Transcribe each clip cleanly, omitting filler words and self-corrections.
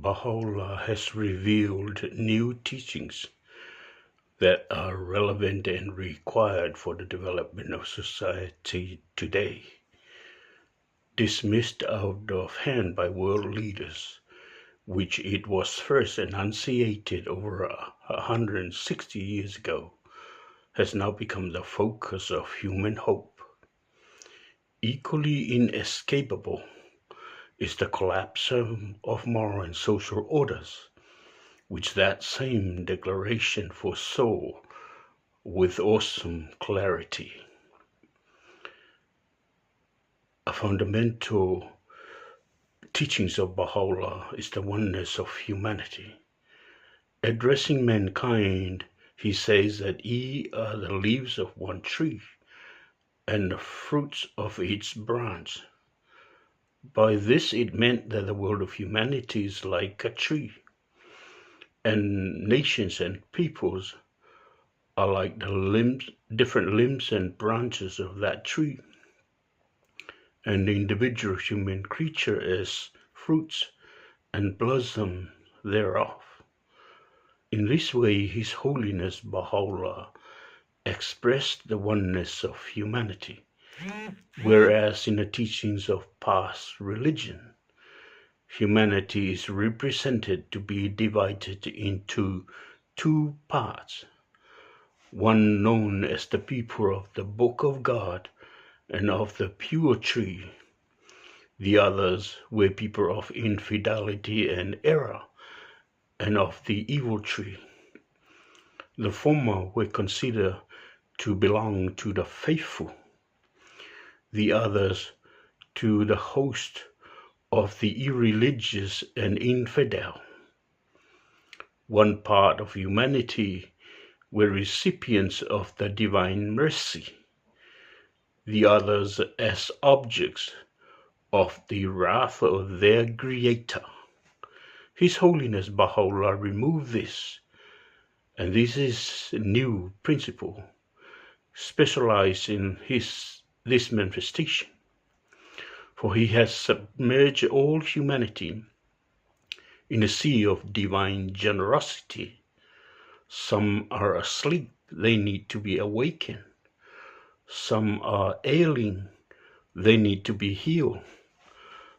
Baha'u'llah has revealed new teachings that are relevant and required for the development of society today. Dismissed out of hand by world leaders, which it was first enunciated over 160 years ago, has now become the focus of human hope. Equally inescapable is the collapse of moral and social orders, which that same declaration foresaw with awesome clarity. A fundamental teachings of Baha'u'llah is the oneness of humanity. Addressing mankind, he says that ye are the leaves of one tree and the fruits of its branch. By this it meant that the world of humanity is like a tree, and nations and peoples are like the different limbs and branches of that tree, and the individual human creature as fruits and blossom thereof. In this way, His Holiness Baha'u'llah expressed the oneness of humanity, whereas in the teachings of past religion, humanity is represented to be divided into two parts, one known as the people of the Book of God and of the pure tree. The others were people of infidelity and error, and of the evil tree. The former were considered to belong to the faithful, the others to the host of the irreligious and infidel. One part of humanity were recipients of the divine mercy, the others as objects of the wrath of their Creator. His Holiness Baha'u'llah removed this, and this is a new principle, specialized in this manifestation. For he has submerged all humanity in a sea of divine generosity. Some are asleep, they need to be awakened. Some are ailing, they need to be healed.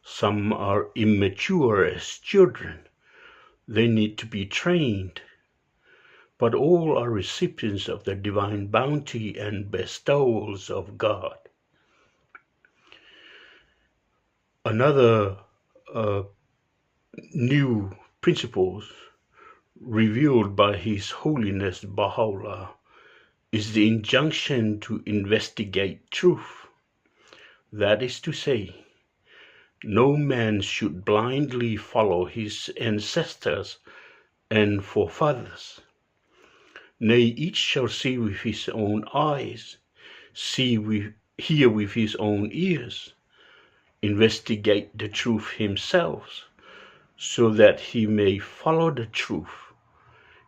Some are immature as children, they need to be trained. But all are recipients of the divine bounty and bestowals of God. Another new principles revealed by His Holiness Baha'u'llah is the injunction to investigate truth. That is to say, no man should blindly follow his ancestors and forefathers. Nay, each shall see with his own eyes, hear with his own ears, investigate the truth himself, so that he may follow the truth,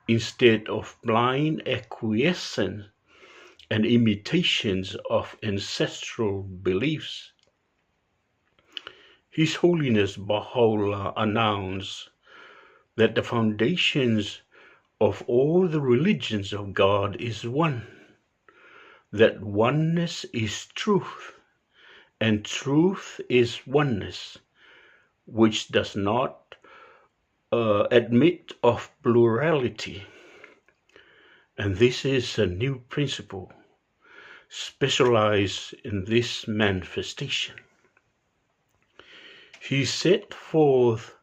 instead of blind acquiescence and imitations of ancestral beliefs. His Holiness Baha'u'llah announced that the foundations of all the religions of God is one, that oneness is truth, and truth is oneness, which does not admit of plurality. And this is a new principle, specialized in this manifestation. He set forth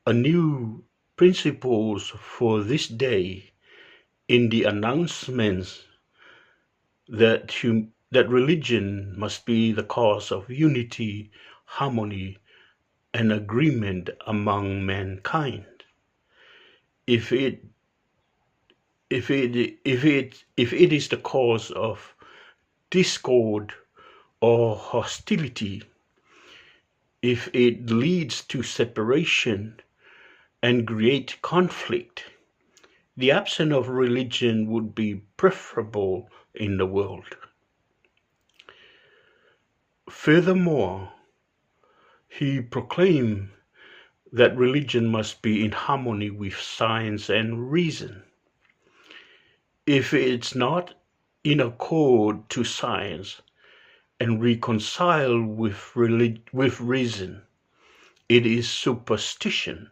a new principles for this day in the announcements that religion must be the cause of unity, harmony, and agreement among mankind. If it is the cause of discord or hostility, if it leads to separation and create conflict, the absence of religion would be preferable in the world. Furthermore, he proclaimed that religion must be in harmony with science and reason. If it's not in accord to science and reconcile with reason, it is superstition.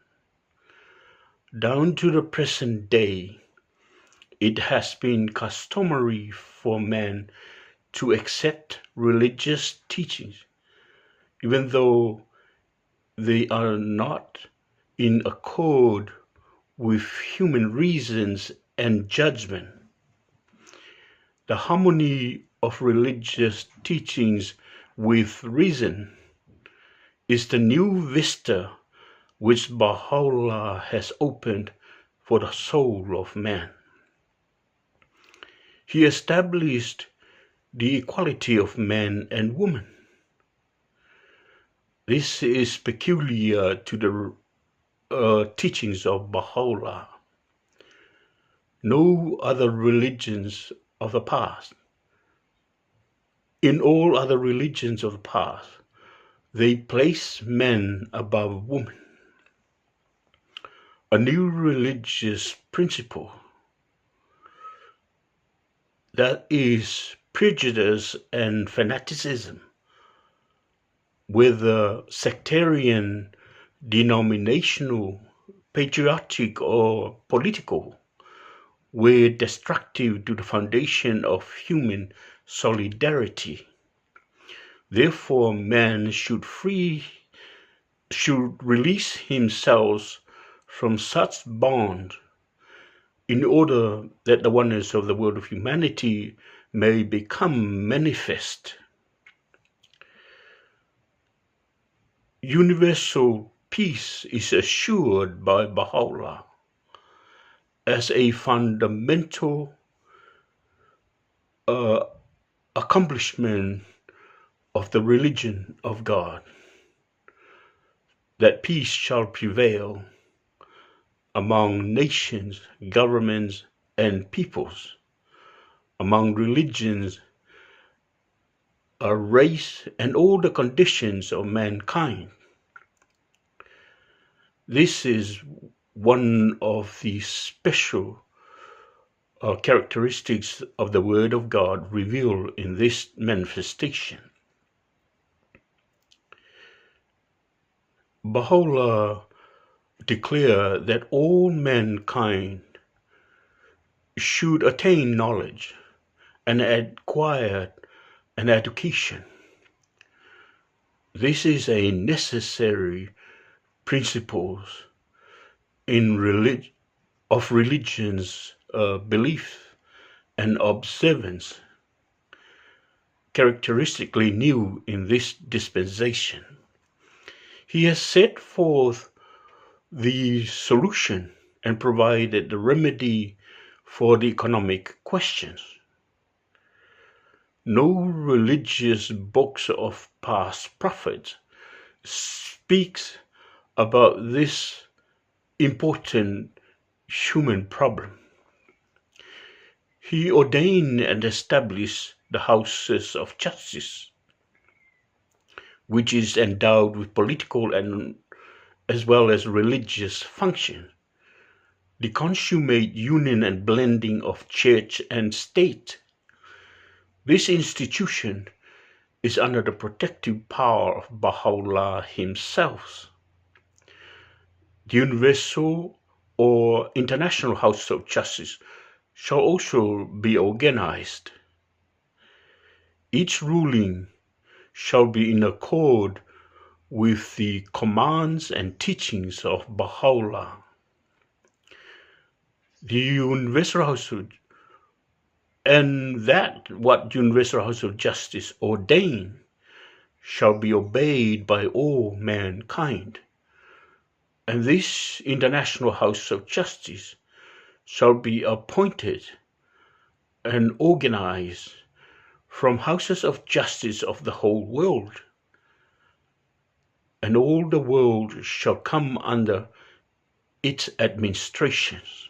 Down to the present day, it has been customary for men to accept religious teachings, even though they are not in accord with human reasons and judgment. The harmony of religious teachings with reason is the new vista which Baha'u'llah has opened for the soul of man. He established the equality of man and woman. This is peculiar to the teachings of Baha'u'llah. No other religions of the past, in all other religions of the past, they place men above women. A new religious principle that is prejudice and fanaticism, whether sectarian, denominational, patriotic, or political, were destructive to the foundation of human solidarity. Therefore, man should release himself from such bond in order that the oneness of the world of humanity may become manifest. Universal peace is assured by Baha'u'llah as a fundamental accomplishment of the religion of God, that peace shall prevail among nations, governments, and peoples, among religions, a race, and all the conditions of mankind. This is one of the special characteristics of the Word of God revealed in this manifestation. Baha'u'llah declared that all mankind should attain knowledge and acquire an education. This is a necessary principle of religion's belief and observance, characteristically new in this dispensation. He has set forth the solution and provided the remedy for the economic questions. No religious books of past prophets speaks about this important human problem. He ordained and established the houses of justice, which is endowed with political and as well as religious function, the consummate union and blending of church and state. This institution is under the protective power of Baha'u'llah himself. The universal or international house of justice shall also be organized. Each ruling shall be in accord with the commands and teachings of Baha'u'llah. The universal house of what universal house of justice ordained shall be obeyed by all mankind. And this international house of justice shall be appointed and organized from houses of justice of the whole world. And all the world shall come under its administrations.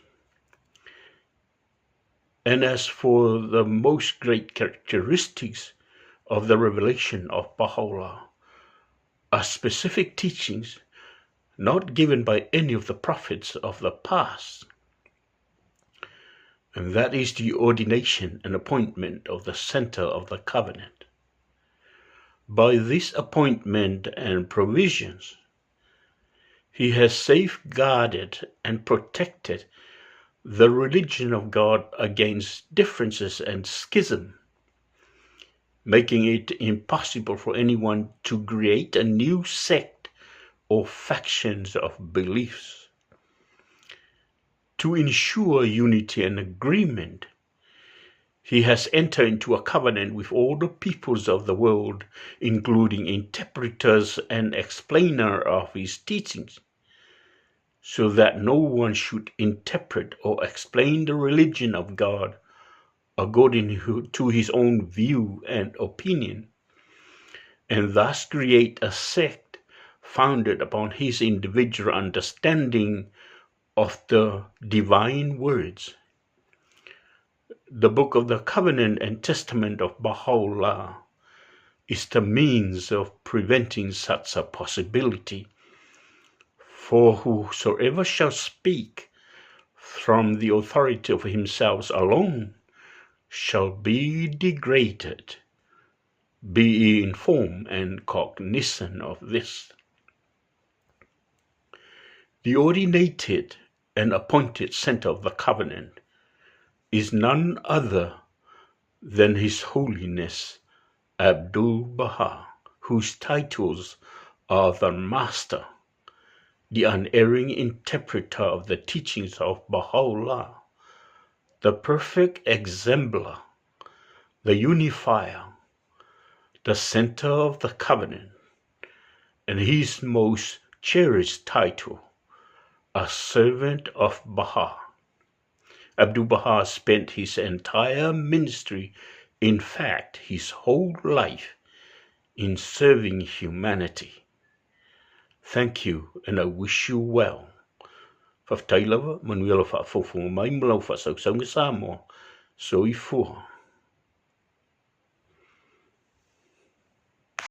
And as for the most great characteristics of the revelation of Baha'u'llah, are specific teachings not given by any of the prophets of the past. And that is the ordination and appointment of the center of the covenant. By this appointment and provisions, he has safeguarded and protected the religion of God against differences and schism, making it impossible for anyone to create a new sect or factions of beliefs. To ensure unity and agreement, he has entered into a covenant with all the peoples of the world, including interpreters and explainers of his teachings, so that no one should interpret or explain the religion of God according to his own view and opinion, and thus create a sect founded upon his individual understanding of the divine words. The Book of the Covenant and Testament of Baha'u'llah is the means of preventing such a possibility. For whosoever shall speak from the authority of himself alone shall be degraded. Be ye informed and cognizant of this. The ordinated and appointed center of the covenant is none other than His Holiness Abdu'l-Baha, whose titles are the Master, the unerring interpreter of the teachings of Baha'u'llah, the perfect exemplar, the unifier, the center of the covenant, and his most cherished title, a servant of Baha. Abdu'l-Baha spent his entire ministry, in fact his whole life, in serving humanity. Thank you, and I wish you well. Whaftailava, manuela whaafofonga mai mlau whaasausaunga Samoa, so i fua.